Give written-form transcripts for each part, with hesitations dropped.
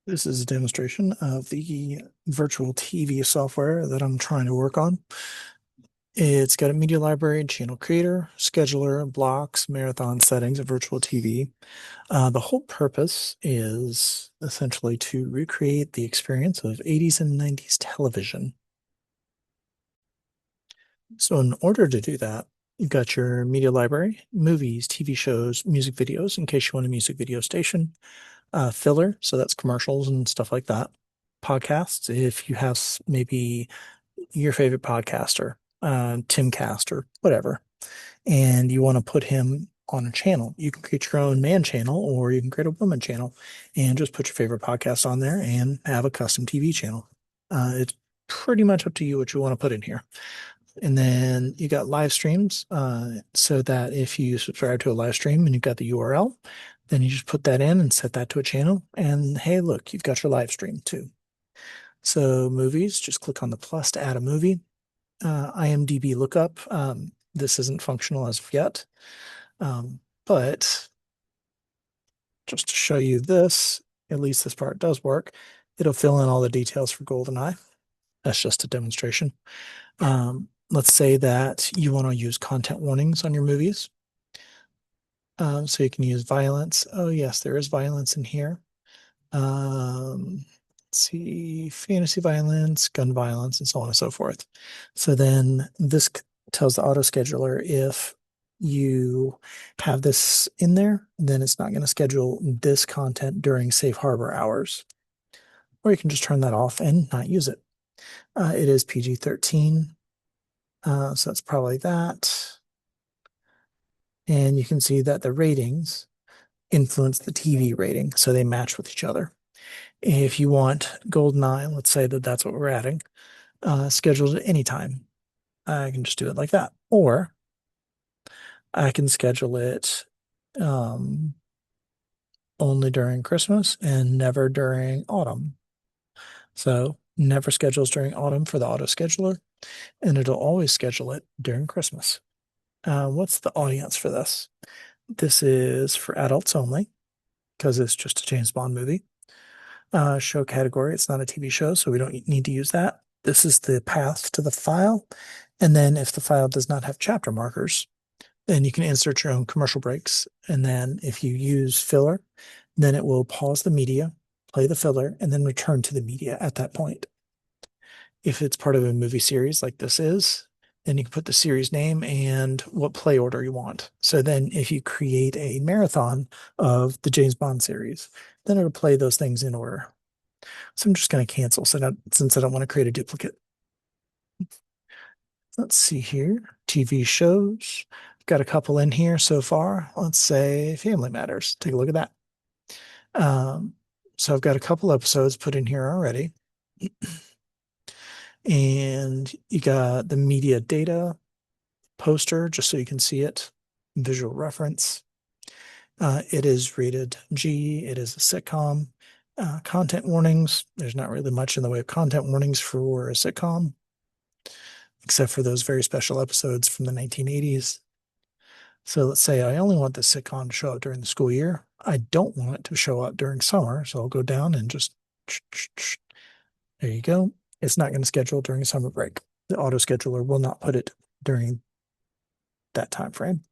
This is a demonstration of the virtual TV software that I'm trying to work on. It's got a media library, channel creator, scheduler, blocks, marathon settings, a virtual TV. The whole purpose is essentially to recreate the experience of 80s and 90s television. So in order to do that, you've got your media library, movies, TV shows, music videos, in case you want a music video station, filler, so that's commercials and stuff like that. Podcasts, if you have maybe your favorite podcaster, Tim Cast or whatever, and you want to put him on a channel, you can create your own man channel or you can create a woman channel and just put your favorite podcast on there and have a custom TV channel. It's pretty much up to you what you want to put in here. And then you got live streams, so that if you subscribe to a live stream and you've got the URL, then you just put that in and set that to a channel. And hey, look, you've got your live stream too. So movies, just click on the plus to add a movie. IMDb lookup. This isn't functional as of yet, but just to show you this, at least this part does work. It'll fill in all the details for GoldenEye. That's just a demonstration. Let's say that you want to use content warnings on your movies. So you can use violence. Oh, yes, there is violence in here. Let's see, fantasy violence, gun violence, and so on and so forth. So then this tells the auto scheduler if you have this in there, then it's not going to schedule this content during safe harbor hours. Or you can just turn that off and not use it. It is PG-13, so that's probably that. And you can see that the ratings influence the TV rating, so they match with each other. If you want GoldenEye, let's say that that's what we're adding, scheduled at any time, I can just do it like that. Or I can schedule it only during Christmas and never during autumn. So never schedules during autumn for the auto scheduler, and it'll always schedule it during Christmas. What's the audience for this? This is for adults only because it's just a James Bond movie. Show category, it's not a TV show, so we don't need to use that. This is the path to the file. And then if the file does not have chapter markers, then you can insert your own commercial breaks. And then if you use filler, then it will pause the media, play the filler, and then return to the media at that point. If it's part of a movie series like this is, then you can put the series name and what play order you want. So then if you create a marathon of the James Bond series, then it'll play those things in order. So I'm just going to cancel since I don't want to create a duplicate. Let's see here. TV shows. Got a couple in here so far. Let's say Family Matters. Take a look at that. So I've got a couple episodes put in here already. And you got the media data poster, just so you can see it, visual reference. It is rated G. It is a sitcom. Content warnings. There's not really much in the way of content warnings for a sitcom, except for those very special episodes from the 1980s. So let's say I only want the sitcom to show up during the school year. I don't want it to show up during summer. So I'll go down and just, there you go. It's not going to schedule during summer break. The auto scheduler will not put it during that time frame.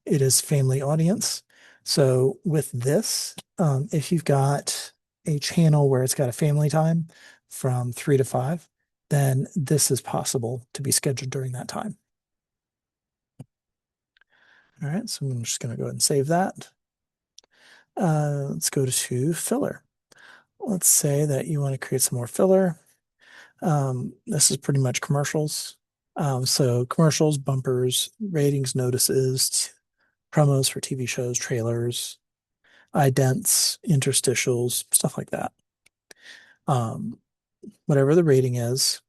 It is family audience. So with this, if you've got a channel where it's got a family time from 3 to 5, then this is possible to be scheduled during that time. All right, so I'm just going to go ahead and save that. Let's go to filler. Let's say that you want to create some more filler. This is pretty much commercials. So commercials, bumpers, ratings, notices, promos for TV shows, trailers, idents, interstitials, stuff like that. Whatever the rating is.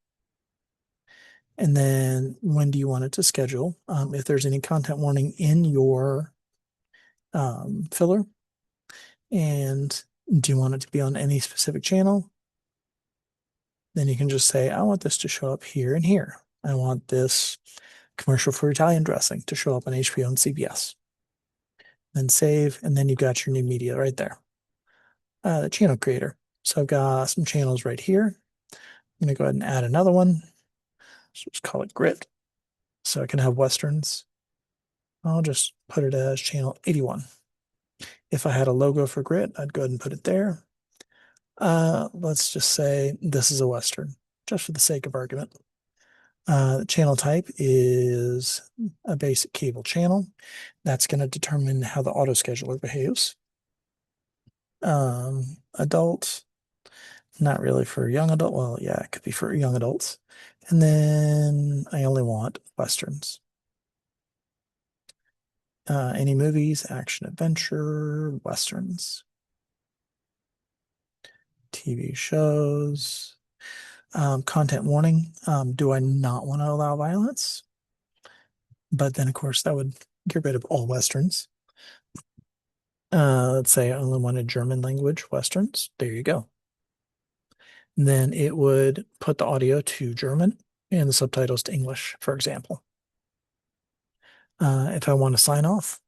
And then when do you want it to schedule? If there's any content warning in your filler, and do you want it to be on any specific channel? Then you can just say, I want this to show up here and here. I want this commercial for Italian dressing to show up on HBO and CBS. Then save, and then you've got your new media right there. The channel creator. So I've got some channels right here. I'm going to go ahead and add another one. So let's call it grit. So I can have Westerns. I'll just put it as channel 81. If I had a logo for grit, I'd go ahead and put it there. Let's just say this is a Western, just for the sake of argument. The channel type is a basic cable channel. That's going to determine how the auto scheduler behaves. Adult, not really for young adult. Well, yeah, it could be for young adults. And then I only want Westerns. Any movies, action, adventure, Westerns. TV shows. Content warning. Do I not want to allow violence? But then, of course, that would get rid of all Westerns. Let's say I only wanted German language Westerns. There you go. Then it would put the audio to German and the subtitles to English, for example. If I want to sign off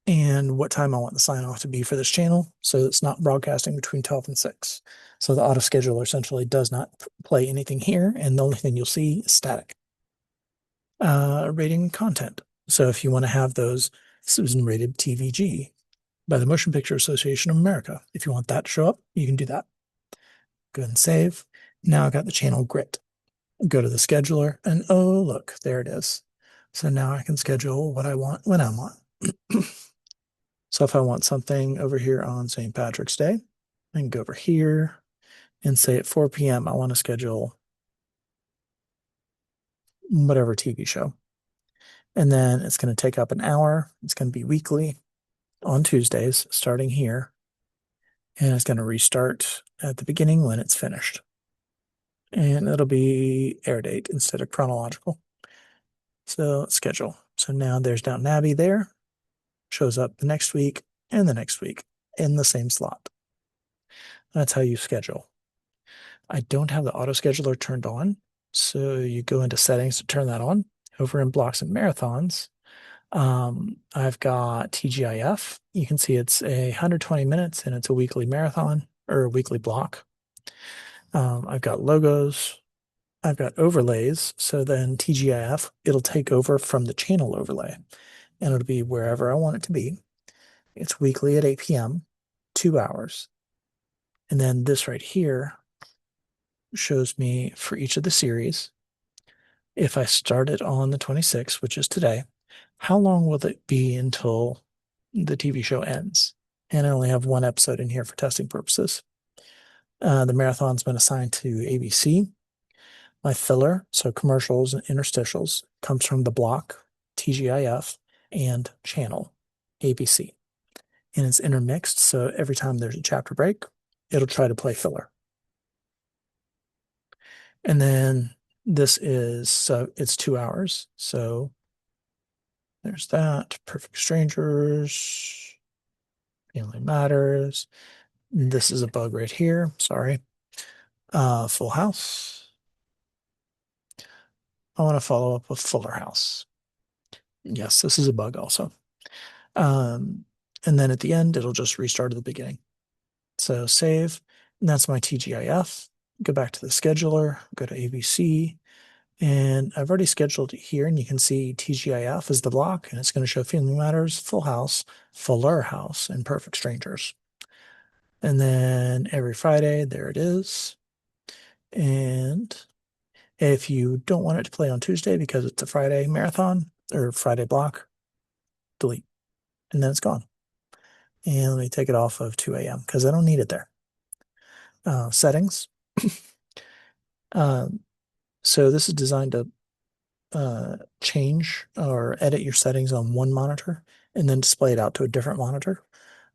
and what time I want the sign off to be for this channel, so it's not broadcasting between 12 and 6. So the auto scheduler essentially does not play anything here, and the only thing you'll see is static. Rating content. So if you want to have those, Susan rated TVG by the Motion Picture Association of America. If you want that to show up, you can do that. Go ahead and save. Now I've got the channel grit. Go to the scheduler and oh, look, there it is. So now I can schedule what I want when I want. So if I want something over here on St. Patrick's Day, I can go over here and say at 4 p.m. I want to schedule whatever TV show. And then it's going to take up an hour. It's going to be weekly on Tuesdays, starting here. And it's going to restart at the beginning when it's finished. And it'll be air date instead of chronological. So schedule. So now there's Downton Abbey there. Shows up the next week and the next week in the same slot. That's how you schedule. I don't have the auto scheduler turned on. So you go into settings to turn that on. Over in blocks and marathons, I've got TGIF. You can see it's 120 minutes and it's a weekly marathon or a weekly block. I've got logos. I've got overlays. So then TGIF, it'll take over from the channel overlay and it'll be wherever I want it to be. It's weekly at 8 p.m., 2 hours. And then this right here shows me for each of the series, if I start it on the 26th, which is today, how long will it be until the TV show ends? And I only have one episode in here for testing purposes. The marathon's been assigned to ABC. My filler, so commercials and interstitials, comes from the block, TGIF, and channel, ABC. And it's intermixed, so every time there's a chapter break, it'll try to play filler. And then this is, so it's 2 hours. So there's that. Perfect Strangers, Family Matters. This is a bug right here. Sorry. Full House. I want to follow up with Fuller House. Yes, this is a bug also. And then at the end, it'll just restart at the beginning. So save. And that's my TGIF. Go back to the scheduler, go to ABC. And I've already scheduled it here, and you can see TGIF is the block, and it's going to show Family Matters, Full House, Fuller House, and Perfect Strangers. And then every Friday, there it is. And if you don't want it to play on Tuesday because it's a Friday marathon or Friday block, delete. And then it's gone. And let me take it off of 2 a.m. because I don't need it there. Settings. So this is designed to change or edit your settings on one monitor and then display it out to a different monitor.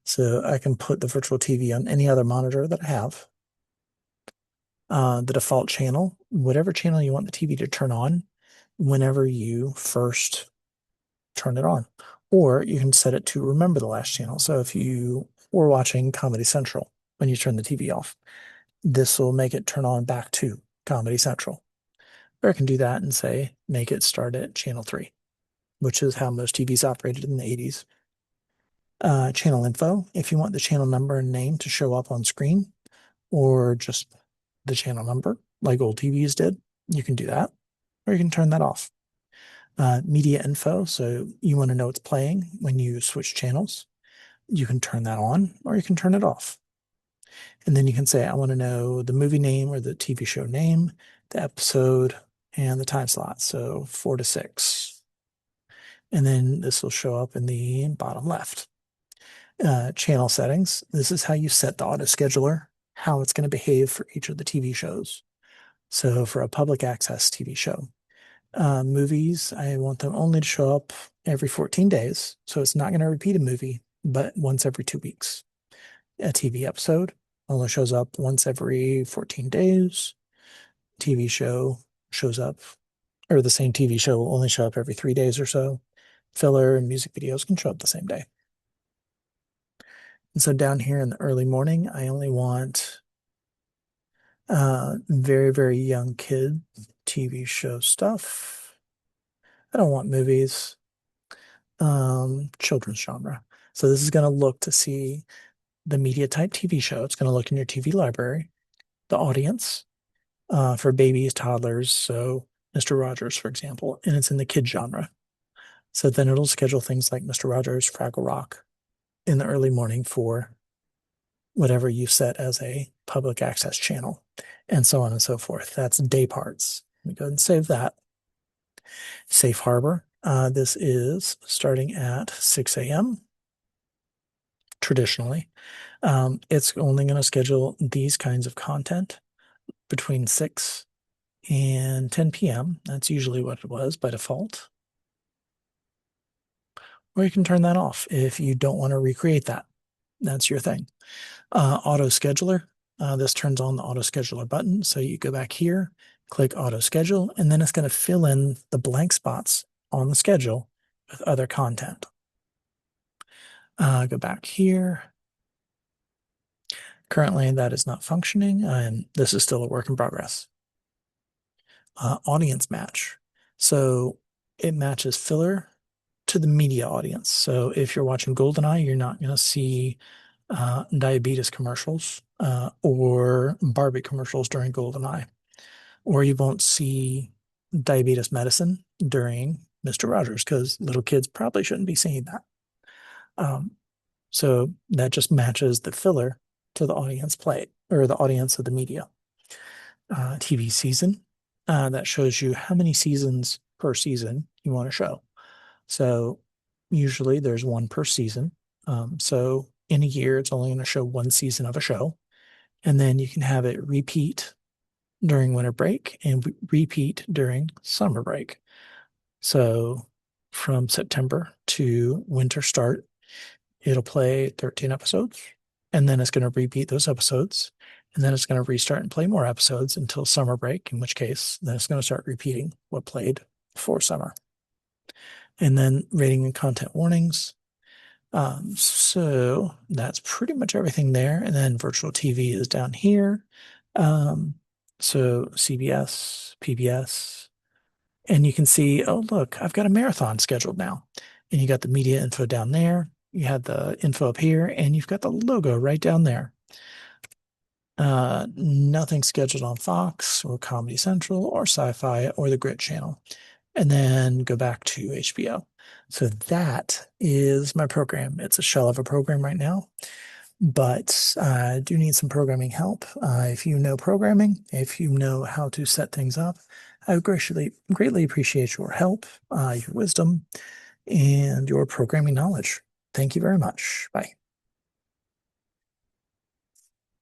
So I can put the virtual TV on any other monitor that I have. The default channel, whatever channel you want the TV to turn on whenever you first turn it on. Or you can set it to remember the last channel. So if you were watching Comedy Central when you turn the TV off, this will make it turn on back to Comedy Central. Or I can do that and say, make it start at channel 3, which is how most TVs operated in the 80s. Channel info, if you want the channel number and name to show up on screen, or just the channel number, like old TVs did. You can do that, or you can turn that off. Media info, so you want to know what's playing when you switch channels. You can turn that on, or you can turn it off. And then you can say, I want to know the movie name or the TV show name, the episode, and the time slot. So 4 to 6. And then this will show up in the bottom left. Channel settings. This is how you set the auto scheduler, how it's going to behave for each of the TV shows. So for a public access TV show, movies, I want them only to show up every 14 days. So it's not going to repeat a movie, but once every 2 weeks. A TV episode only shows up once every 14 days. TV show shows up, or the same TV show will only show up every 3 days or so. Filler and music videos can show up the same day. And so down here in the early morning, I only want very, very young kid TV show stuff. I don't want movies. Children's genre. So this is going to look to see the media type TV show. It's going to look in your TV library, the audience for babies, toddlers. So Mr. Rogers, for example, and it's in the kid genre. So then it'll schedule things like Mr. Rogers, Fraggle Rock in the early morning for whatever you set as a public access channel, and so on and so forth. That's day parts. Let me go ahead and save that. Safe harbor. This is starting at 6 a.m. traditionally. It's only going to schedule these kinds of content between 6 and 10 p.m. That's usually what it was by default. Or you can turn that off if you don't want to recreate that. That's your thing. Auto scheduler. This turns on the auto scheduler button. So you go back here, click auto schedule, and then it's going to fill in the blank spots on the schedule with other content. Go back here. Currently, that is not functioning, and this is still a work in progress. Audience match. So it matches filler to the media audience. So if you're watching GoldenEye, you're not going to see diabetes commercials or Barbie commercials during GoldenEye, or you won't see diabetes medicine during Mr. Rogers because little kids probably shouldn't be seeing that. So that just matches the filler to the audience play or the audience of the media. TV season, that shows you how many seasons per season you want to show. So usually there's one per season. So in a year, it's only going to show one season of a show. And then you can have it repeat during winter break and repeat during summer break. So from September to winter start, it'll play 13 episodes, and then it's going to repeat those episodes, and then it's going to restart and play more episodes until summer break, in which case then it's going to start repeating what played before summer. And then rating and content warnings. So that's pretty much everything there. And then virtual TV is down here. So CBS, PBS, and you can see, oh, look, I've got a marathon scheduled now. And you got the media info down there. You had the info up here, and you've got the logo right down there. Nothing scheduled on Fox or Comedy Central or Sci-Fi or the Grit channel. And then go back to HBO. So that is my program. It's a shell of a program right now, but I do need some programming help. If you know programming, if you know how to set things up, I would greatly appreciate your help, your wisdom, and your programming knowledge. Thank you very much. Bye.